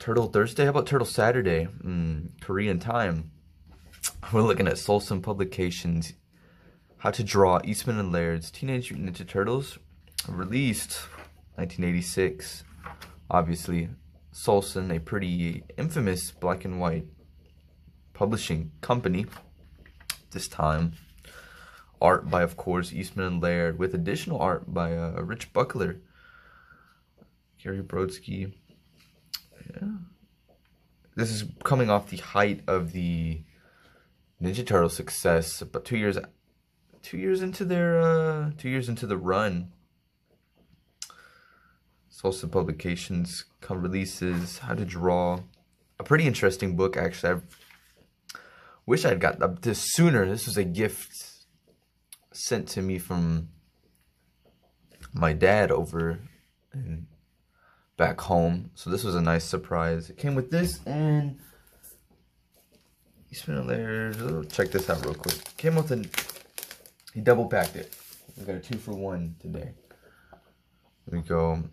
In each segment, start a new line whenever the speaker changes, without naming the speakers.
Turtle Thursday? How about Turtle Saturday? Korean time. We're looking at Solson Publications. How to Draw, Eastman and Laird's Teenage Mutant Ninja Turtles. Released 1986. Obviously, Solson, a pretty infamous black and white publishing company. This time, art by, of course, Eastman and Laird, with additional art by Rich Buckler, Gary Brodsky. Yeah, this is coming off the height of the Ninja Turtle success, but 2 years into their 2 years into the run. Solson Publications releases How to Draw, a pretty interesting book actually. I wish I'd got this sooner. This was a gift sent to me from my dad over back home, so this was a nice surprise. It came with this and Eastman and Laird. Check this out real quick. Came with he double packed it. We got a 2-for-1 today. There we go.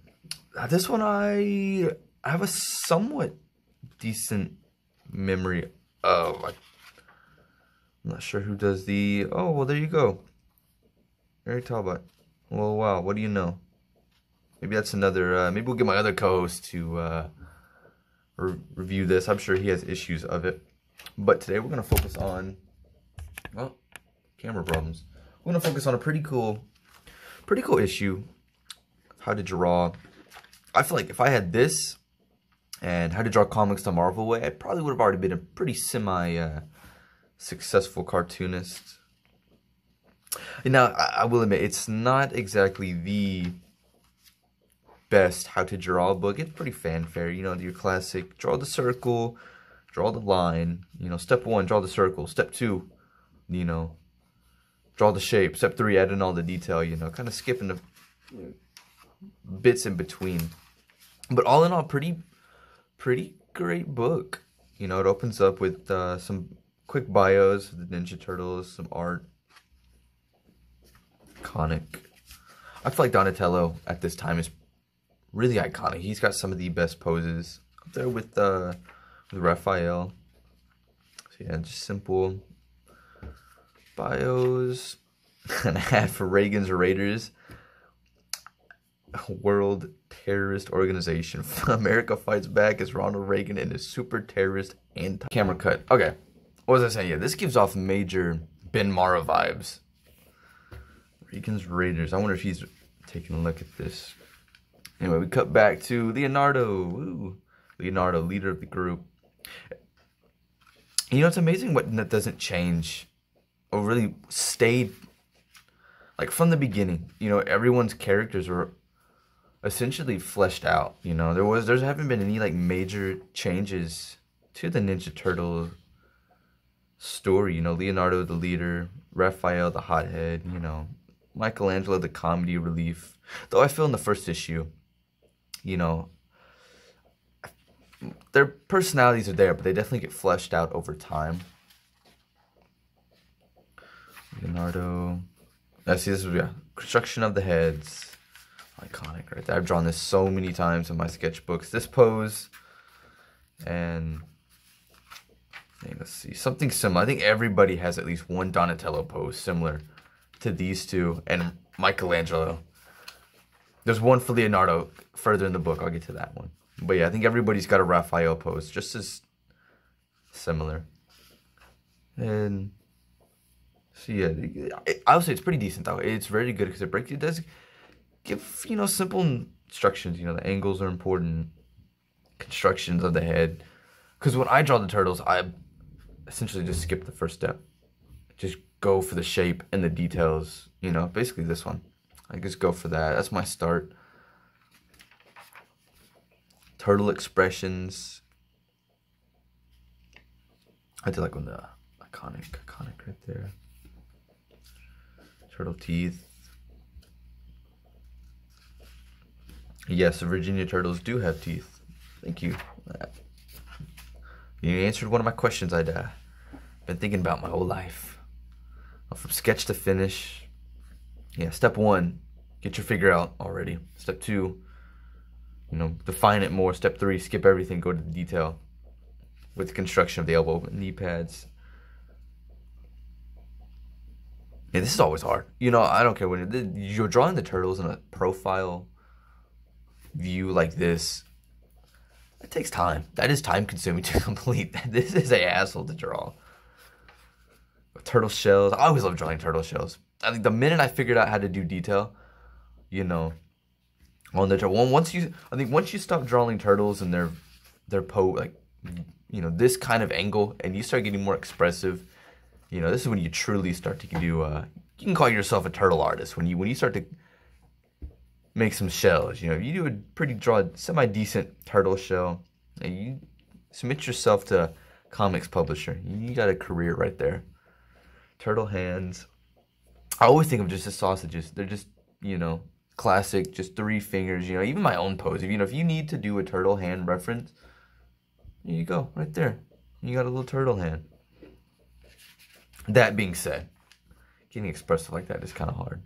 This one I have a somewhat decent memory of. I'm not sure who does the. Oh, well, there you go. Eric Talbot. Well, wow. What do you know? Maybe that's another. Maybe we'll get my other co-host to review this. I'm sure he has issues of it. But today we're gonna focus on. Well, camera problems. We're gonna focus on a pretty cool issue. How to Draw. I feel like if I had this and How to Draw Comics the Marvel way, I probably would have already been a pretty successful cartoonist. And now, I will admit, it's not exactly the best How to Draw book. It's pretty fanfare, you know, your classic, draw the circle, draw the line, you know, step 1, draw the circle, step 2, you know, draw the shape, step 3, add in all the detail, you know, kind of skipping the bits in between. But all in all, pretty great book. You know, it opens up with some quick bios of the Ninja Turtles, some art. Iconic. I feel like Donatello at this time is really iconic. He's got some of the best poses up there with Raphael. So yeah, just simple bios. An ad for Reagan's Raiders. World terrorist organization. America fights back as Ronald Reagan and his super terrorist camera cut. Okay, what was I saying? Yeah, this gives off major Ben Mara vibes. Reagan's Raiders. I wonder if he's taking a look at this. Anyway, we cut back to Leonardo. Woo. Leonardo, leader of the group. You know, it's amazing what doesn't change or really stayed like from the beginning. You know, everyone's characters were essentially fleshed out. You know, there haven't been any like major changes to the Ninja Turtle story. You know, Leonardo the leader, Raphael the hothead, you know, Michelangelo the comedy relief. Though I feel in the first issue, you know, their personalities are there, but they definitely get fleshed out over time. Leonardo. I see this was, yeah, construction of the heads. Iconic right there. I've drawn this so many times in my sketchbooks. This pose. And let's see. Something similar. I think everybody has at least one Donatello pose similar to these two. And Michelangelo. There's one for Leonardo further in the book. I'll get to that one. But yeah, I think everybody's got a Raphael pose. Just as similar. And so yeah, I would say it's pretty decent though. It's very good because it does give, you know, simple instructions. You know, the angles are important. Constructions of the head. Because when I draw the turtles, I essentially just skip the first step. Just go for the shape and the details. You know, basically this one. I just go for that. That's my start. Turtle expressions. I did like when the iconic right there. Turtle teeth. Yes, the Virginia turtles do have teeth. Thank you. You answered one of my questions I'd been thinking about my whole life. From sketch to finish. Yeah, step 1, get your figure out already. Step 2, You know, define it more. Step 3, skip everything, go to the detail with the construction of the elbow and knee pads. Yeah, this is always hard. You know, I don't care when you're drawing the turtles in a profile view like this. It takes time. That is time consuming to complete. This is a hassle to draw. Turtle shells. I always love drawing turtle shells. I think the minute I figured out how to do detail, you know, on the turtle. Once you stop drawing turtles and they're like, you know, this kind of angle, and you start getting more expressive, you know, this is when you truly start to do. You can call yourself a turtle artist when you start to make some shells. You know, if you do draw a semi-decent turtle shell, and you submit yourself to a comics publisher, you got a career right there. Turtle hands. I always think of just the sausages. They're just, you know, classic, just 3 fingers. You know, even my own pose. If you need to do a turtle hand reference, here you go, right there. You got a little turtle hand. That being said, getting expressive like that is kind of hard.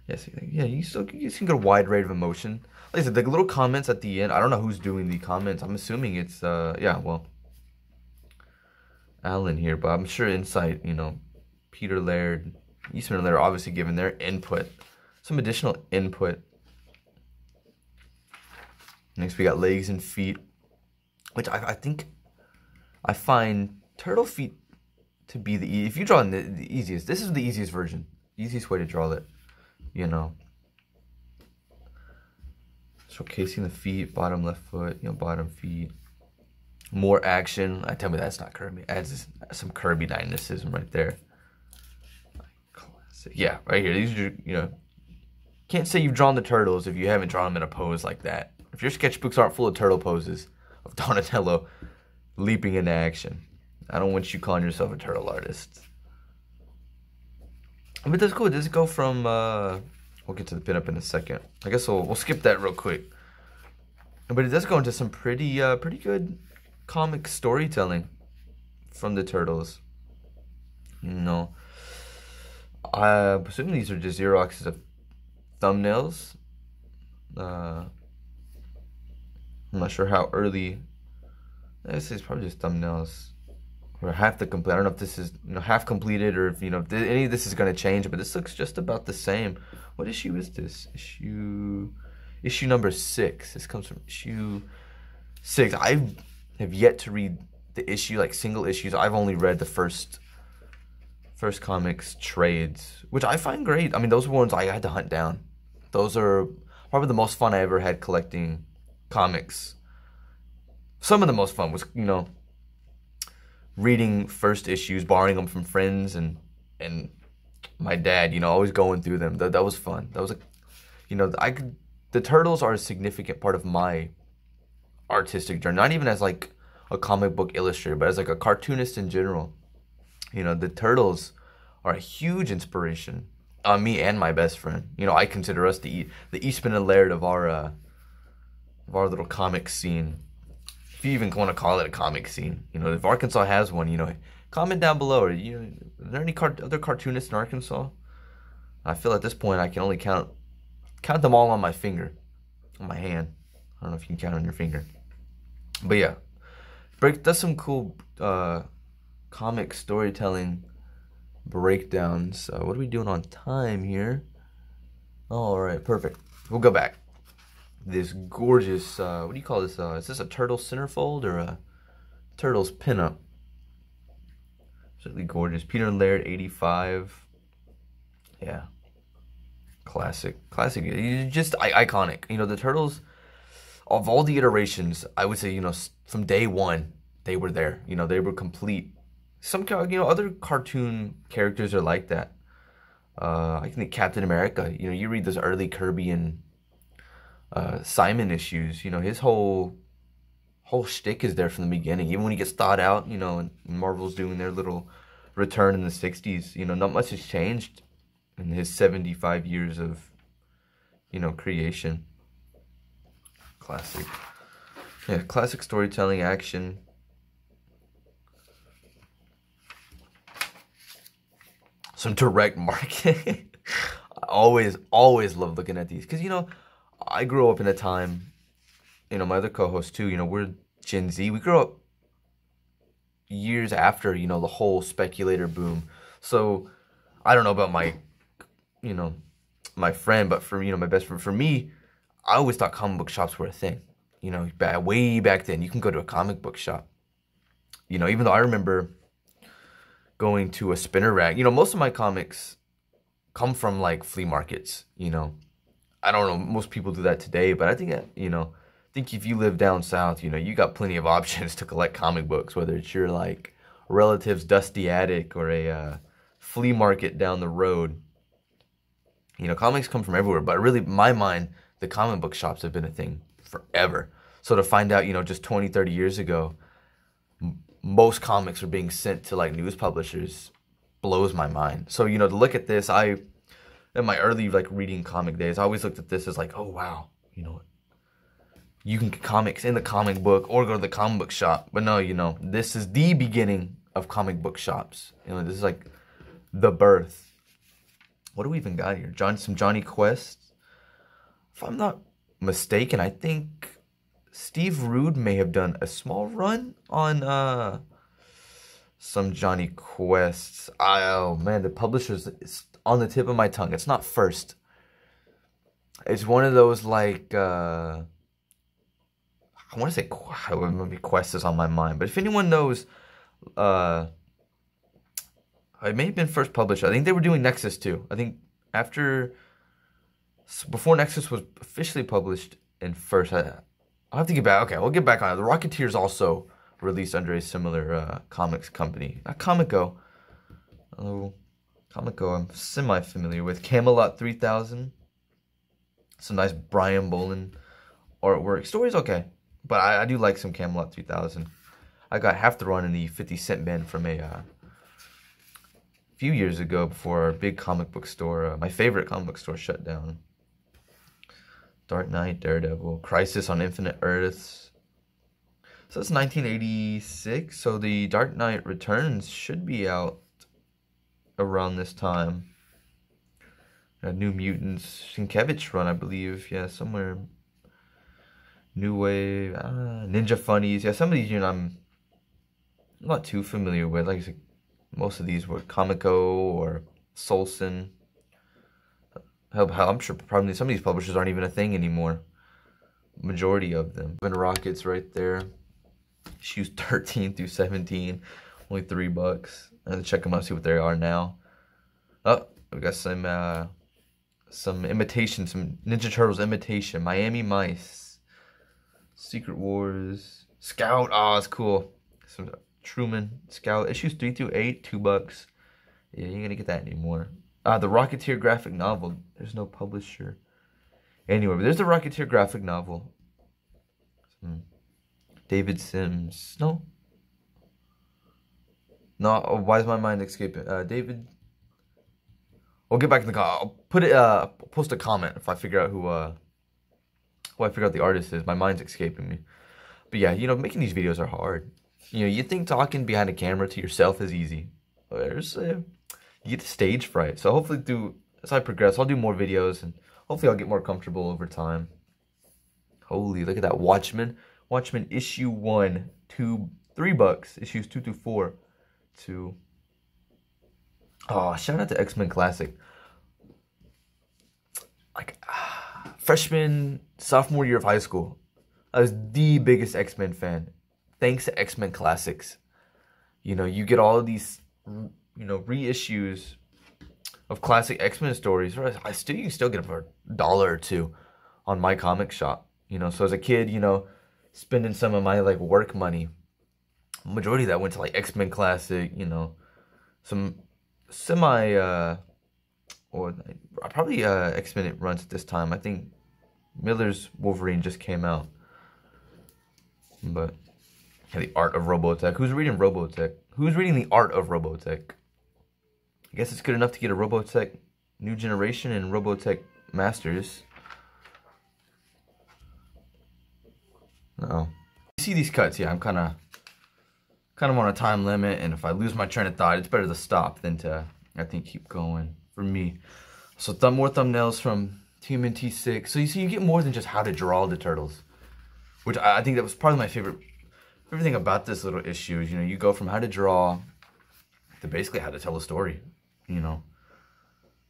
Yes, yeah, you can get a wide range of emotion. Like I said, the little comments at the end, I don't know who's doing the comments. I'm assuming it's, yeah, well, Alan here, but I'm sure Insight, you know, Peter Laird, Eastman and Laird are obviously giving their input, some additional input. Next, we got legs and feet, which I think I find turtle feet to be if you draw the easiest, this is the easiest version, easiest way to draw it, you know. Showcasing the feet, bottom left foot, you know, bottom feet. More action. Tell me that's not Kirby. Adds some Kirby dynamism right there. Classic. Yeah, right here. These are, you know, can't say you've drawn the turtles if you haven't drawn them in a pose like that. If your sketchbooks aren't full of turtle poses of Donatello leaping into action, I don't want you calling yourself a turtle artist. But that's cool. Does it go from, we'll get to the pinup in a second. I guess we'll skip that real quick. But it does go into some pretty good comic storytelling from the turtles. You know, I presume these are just Xeroxes of thumbnails. I'm not sure how early. This is probably just thumbnails, or half the complete. I don't know if this is, you know, half completed, or if, you know, if any of this is going to change. But this looks just about the same. What issue is this? Issue number 6. This comes from issue 6. I have yet to read the issue, like single issues. I've only read the first comics trades, which I find great. I mean, those ones I had to hunt down. Those are probably the most fun I ever had collecting comics. Some of the most fun was, you know, reading first issues, borrowing them from friends and my dad, you know, always going through them. That was fun. That was you know, the turtles are a significant part of my artistic journey, not even as like a comic book illustrator, but as like a cartoonist in general. You know, the turtles are a huge inspiration on me and my best friend. You know, I consider us the Eastman and Laird of our little comic scene, if you even want to call it a comic scene. You know, if Arkansas has one, you know, comment down below. Are there any other cartoonists in Arkansas? I feel at this point I can only count them all on my finger, on my hand. I don't know if you can count on your finger. But yeah, does some cool comic storytelling breakdowns. What are we doing on time here? All right, perfect. We'll go back. This gorgeous, what do you call this? Is this a turtle centerfold or a turtle's pinup? Certainly gorgeous. Peter and Laird, 85. Yeah. Classic. Just iconic. You know, the turtles, of all the iterations, I would say, you know, from day one, they were there. You know, they were complete. Some, you know, other cartoon characters are like that. I think Captain America, you know, you read those early Kirby and Simon issues, you know, his whole shtick is there from the beginning. Even when he gets thawed out, you know, and Marvel's doing their little return in the 60s, you know, not much has changed in his 75 years of, you know, creation. Classic. Yeah, classic storytelling, action. Some direct marketing. always love looking at these. Because, you know, I grew up in a time, you know, my other co-hosts too, you know, we're Gen Z. We grew up years after, you know, the whole speculator boom. So I don't know about my, you know, my friend, but for, you know, my best friend, for me, I always thought comic book shops were a thing. You know, way back then, you can go to a comic book shop. You know, even though I remember going to a spinner rack, you know, most of my comics come from like flea markets, you know. I don't know, most people do that today, but I think, you know, I think if you live down south, you know, you got plenty of options to collect comic books, whether it's your like relative's dusty attic or a flea market down the road. You know, comics come from everywhere, but really, in my mind, the comic book shops have been a thing forever. So to find out, you know, just 20, 30 years ago, most comics are being sent to like news publishers blows my mind. So, you know, to look at this, in my early like reading comic days, I always looked at this as like, oh wow, you know, you can get comics in the comic book or go to the comic book shop. But no, you know, this is the beginning of comic book shops. You know, this is like the birth. What do we even got here? Some Johnny Quest. If I'm not mistaken, I think Steve Rude may have done a small run on some Johnny Quests. Oh man, the publisher's is on the tip of my tongue. It's not First. It's one of those like I want to say maybe Quest is on my mind, but if anyone knows, it may have been First publisher. I think they were doing Nexus too. I think before Nexus was officially published in First. I'll have to get back. Okay, we'll get back on it. The Rocketeers also released under a similar comics company. Not Comico. Oh, Comico I'm semi-familiar with. Camelot 3000. Some nice Brian Bolin artwork. Story's okay, but I do like some Camelot 3000. I got half the run in the 50 Cent band from a few years ago before our big comic book store, my favorite comic book store, shut down. Dark Knight, Daredevil, Crisis on Infinite Earths. So it's 1986, so the Dark Knight Returns should be out around this time. New Mutants, Sienkiewicz run, I believe. Yeah, somewhere. New Wave, Ninja Funnies. Yeah, some of these, you know, I'm not too familiar with. Like I said, most of these were Comico or Solson. Hell, I'm sure probably some of these publishers aren't even a thing anymore. Majority of them. Twin Rockets right there. Issues 13 through 17. Only $3. I'll check them out, see what they are now. Oh, we got some imitation, some Ninja Turtles imitation. Miami Mice. Secret Wars. Scout. Oh, it's cool. Some Truman Scout. Issues 3 through 8, $2. Yeah, you ain't gonna get that anymore. The Rocketeer graphic novel. There's no publisher. Anyway, but there's the Rocketeer graphic novel. David Sims. No. No, oh, why is my mind escaping? David. We'll get back in the call. I'll put it. Post a comment if I figure out who I figure out the artist is. My mind's escaping me. But yeah, you know, making these videos are hard. You know, you think talking behind a camera to yourself is easy. You get stage fright. So hopefully, as I progress, I'll do more videos and hopefully I'll get more comfortable over time. Holy, look at that Watchmen. Watchmen issue 1, $3. Issues 2 through 4. Oh, shout out to X-Men Classic. Like, freshman, sophomore year of high school, I was the biggest X-Men fan. Thanks to X-Men Classics. You know, you get all of these, you know, reissues of classic X-Men stories. You can still get them for $1 or $2 on my comic shop. You know, so as a kid, you know, spending some of my like work money, majority of that went to like X-Men Classic. You know, some or probably X-Men runs at this time. I think Miller's Wolverine just came out, but yeah, the Art of Robotech. Who's reading Robotech? Who's reading the Art of Robotech? I guess it's good enough to get a Robotech New Generation and Robotech Masters. No. You see these cuts? Yeah, I'm kind of on a time limit, and if I lose my train of thought, it's better to stop than to, I think, keep going. For me, So more thumbnails from TMNT 6. So you see, you get more than just how to draw the turtles, which I think that was probably my favorite. Everything about this little issue is, you know, you go from how to draw to basically how to tell a story, you know,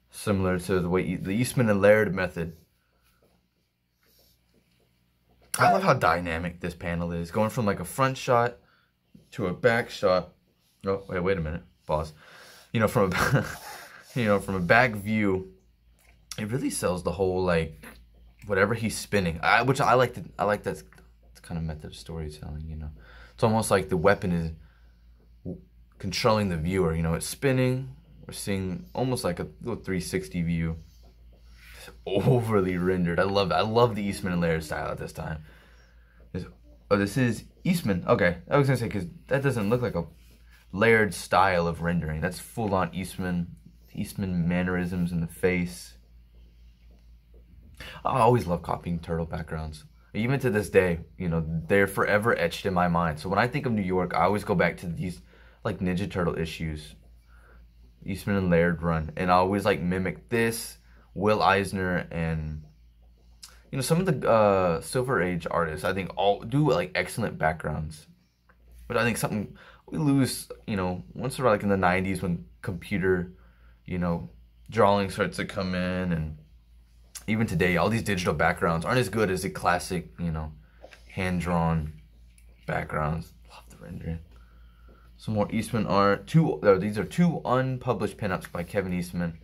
similar to the way the Eastman and Laird method. I love how dynamic this panel is, going from like a front shot to a back shot. Oh, wait a minute, pause. You know, from a you know, from a back view, it really sells the whole, like, whatever he's spinning. Which I like that kind of method of storytelling. You know, it's almost like the weapon is controlling the viewer. You know, it's spinning. We're seeing almost like a little 360 view. It's overly rendered. I love the Eastman and Laird style at this time. This is Eastman. Okay, I was gonna say, because that doesn't look like a Laird style of rendering. That's full on Eastman mannerisms in the face. I always love copying turtle backgrounds. Even to this day, you know, they're forever etched in my mind. So when I think of New York, I always go back to these, like, Ninja Turtle issues, Eastman and Laird run, and I always, like, mimic this, Will Eisner, and, you know, some of the Silver Age artists, I think, all do, like, excellent backgrounds. But I think something we lose, you know, once around, like, in the 90s when computer, you know, drawing starts to come in, and even today, all these digital backgrounds aren't as good as the classic, you know, hand-drawn backgrounds. Love the rendering. Some more Eastman art. These are two unpublished pinups by Kevin Eastman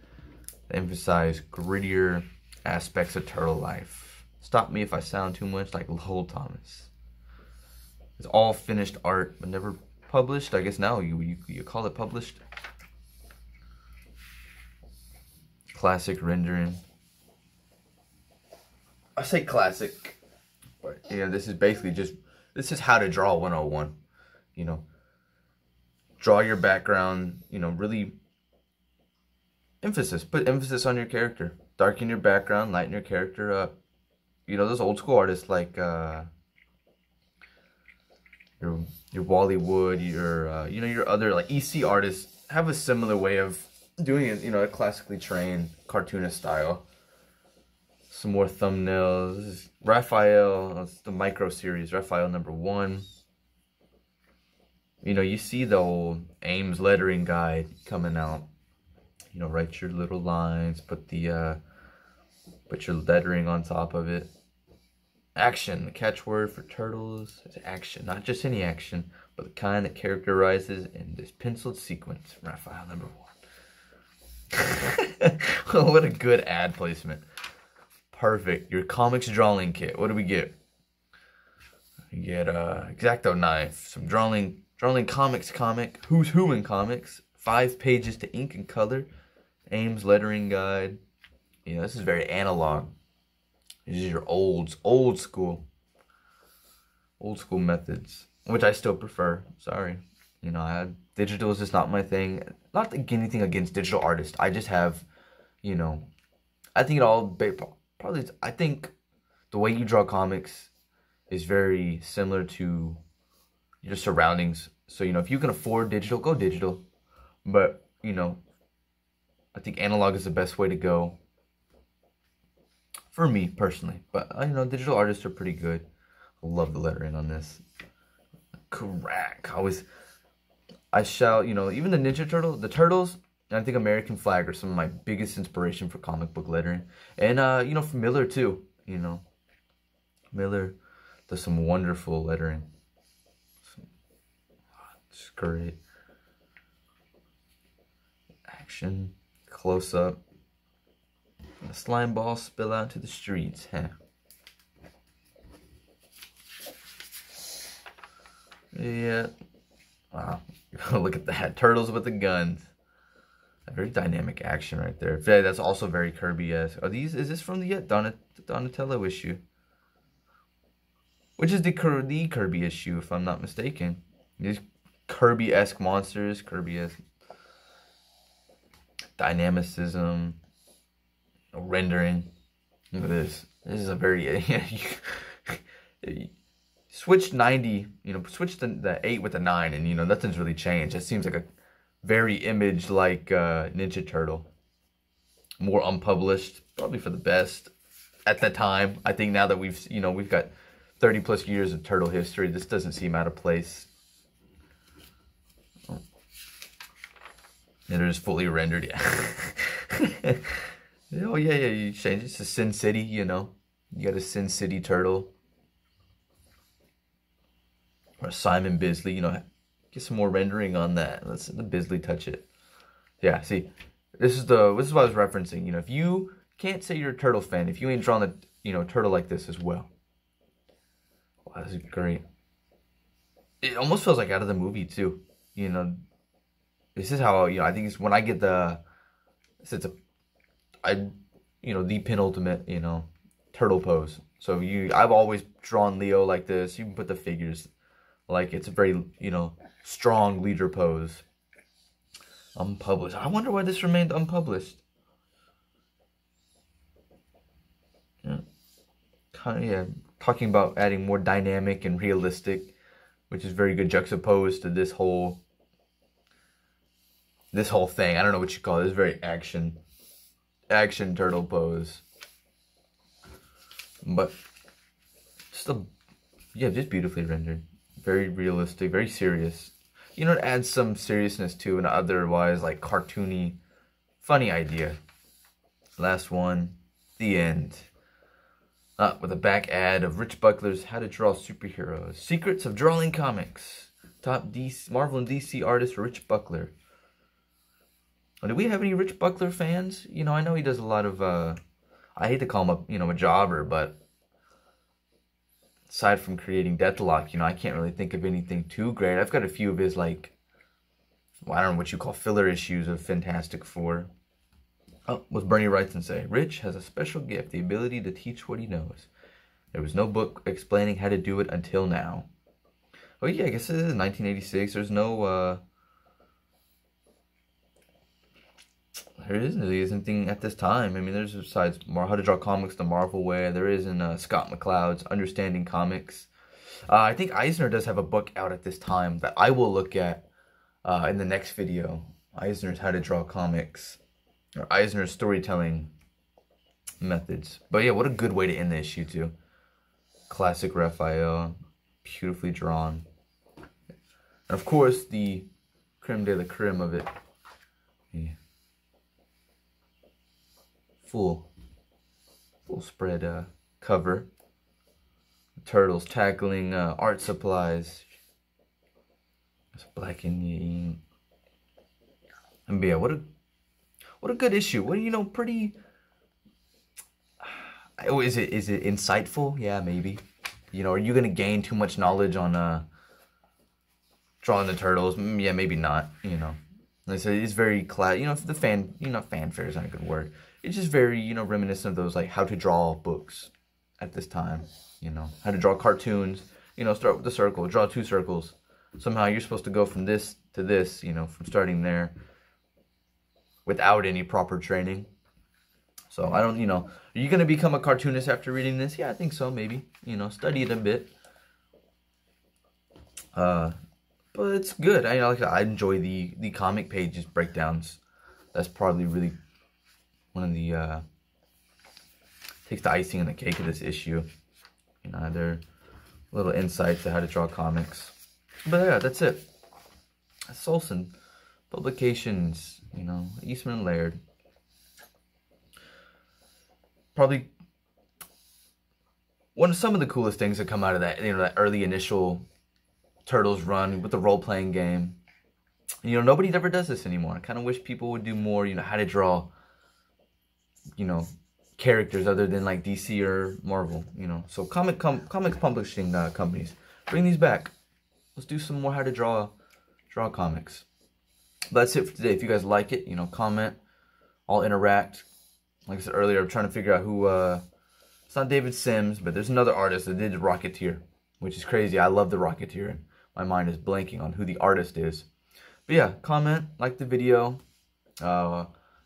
that emphasize grittier aspects of turtle life. Stop me if I sound too much like Lowell Thomas. It's all finished art, but never published. I guess now you call it published. Classic rendering. I say classic, but, you know, this is basically this is how to draw 101, you know. Draw your background, you know, really put emphasis on your character. Darken your background, lighten your character up. You know, those old school artists like your Wally Wood, your you know, your other, like, EC artists have a similar way of doing it, you know, a classically trained cartoonist style. Some more thumbnails. This is Raphael. That's the micro series, Raphael #1. You know, you see the old Ames lettering guide coming out. You know, write your little lines, put your lettering on top of it. Action, the catchword for turtles is action. Not just any action, but the kind that characterizes in this penciled sequence, Raphael #1. What a good ad placement. Perfect. Your comics drawing kit. What do we get? We get X-Acto knife, some drawing comics comic, Who's Who in comics, 5 pages to ink and color, Ames lettering guide. You know, this is very analog. These are your old school methods, which I still prefer. Sorry, you know, digital is just not my thing. Not anything against digital artists. I just have, you know, I think it all I think the way you draw comics is very similar to your surroundings. So, you know, if you can afford digital, go digital. But, you know, I think analog is the best way to go for me personally. But, you know, digital artists are pretty good. I love the lettering on this. Crack. I shall, you know, even the Ninja Turtle, the Turtles, and I think American Flag are some of my biggest inspiration for comic book lettering. And, you know, for Miller too, you know. Miller does some wonderful lettering. It's great. Action, close up. And the slime balls spill out into the streets, huh? Yeah. Wow. Look at that. Turtles with the guns. A very dynamic action right there. That's also very Kirby-esque. Is this from the Donatello issue? Which is the Kirby issue, if I'm not mistaken. These Kirby-esque monsters, Kirby-esque dynamicism, rendering. Look at this. This is a very switch 90, you know, switch the 8 with the 9, and, you know, nothing's really changed. It seems like a very image like Ninja Turtle. more unpublished, probably for the best at the time. I think now that we've got 30 plus years of turtle history, this doesn't seem out of place. Oh. And they're just fully rendered, yeah. Oh yeah, you change it to Sin City, you know. You got a Sin City turtle. Or Simon Bisley, you know, get some more rendering on that. Let's let the Bisley touch it. Yeah, see, this is what I was referencing. You know, if you can't say you're a turtle fan if you ain't drawn a turtle like this as well. Wow, this is great. It almost feels like out of the movie too. You know, this is how I think it's when I get the the penultimate turtle pose. So I've always drawn Leo like this. You can put the figures like it's a very strong leader pose. Unpublished. I wonder why this remained unpublished. Yeah. Talking about adding more dynamic and realistic, which is very good juxtaposed to this whole thing. I don't know what you call it. It's very action turtle pose. But still, just beautifully rendered. Very realistic, very serious. It adds some seriousness to an otherwise like cartoony, funny idea. Last one, the end. With a back ad of Rich Buckler's How to Draw Superheroes. Secrets of Drawing Comics. Top Marvel and DC artist Rich Buckler. Do we have any Rich Buckler fans? I know he does a lot of, I hate to call him a jobber, but aside from creating Deathlock, I can't really think of anything too great. I've got a few of his, I don't know what you call filler issues of Fantastic Four. Oh, what's Bernie Wrightson say? Rich has a special gift, the ability to teach what he knows. There was no book explaining how to do it until now. Oh yeah, I guess it is 1986. There's no, there isn't really anything at this time. I mean, there's besides How to Draw Comics the Marvel Way. There is in Scott McCloud's Understanding Comics. I think Eisner does have a book out at this time that I will look at in the next video. Eisner's How to Draw Comics. Or Eisner's storytelling methods. But yeah, what a good way to end the issue too. Classic Raphael. Beautifully drawn. And of course, the creme de la creme of it. Yeah. Full spread cover. Turtles tackling art supplies. It's black and ink. And yeah, what a good issue. What pretty. Oh, is it insightful? Yeah, maybe. Are you gonna gain too much knowledge on drawing the turtles? Yeah, maybe not. Like I said, it's very the fanfare is not a good word. It's just very, reminiscent of those, how to draw books at this time. How to draw cartoons. Start with the circle, draw 2 circles. Somehow you're supposed to go from this to this, from starting there without any proper training. So, I don't, are you going to become a cartoonist after reading this? Yeah, I think so, maybe. Study it a bit. But it's good. I enjoy the comic pages breakdowns. That's probably really one of the takes the icing on the cake of this issue. They're little insights to how to draw comics. But yeah, that's it. Solson Publications, Eastman and Laird. Probably some of the coolest things that come out of that, that early initial Turtles run with the role-playing game. Nobody ever does this anymore. I kind of wish people would do more, how to draw, characters other than like DC or Marvel, So comics publishing companies, bring these back. Let's do some more how to draw comics. But that's it for today. If you guys like it, comment. I'll interact. Like I said earlier, I'm trying to figure out who, it's not David Sims, but there's another artist that did Rocketeer, which is crazy. I love the Rocketeer, and my mind is blanking on who the artist is. But yeah, comment, like the video.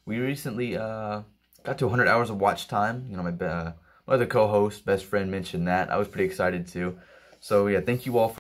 We recently got to 100 hours of watch time. My other co-host, best friend mentioned that. I was pretty excited too. So yeah, thank you all for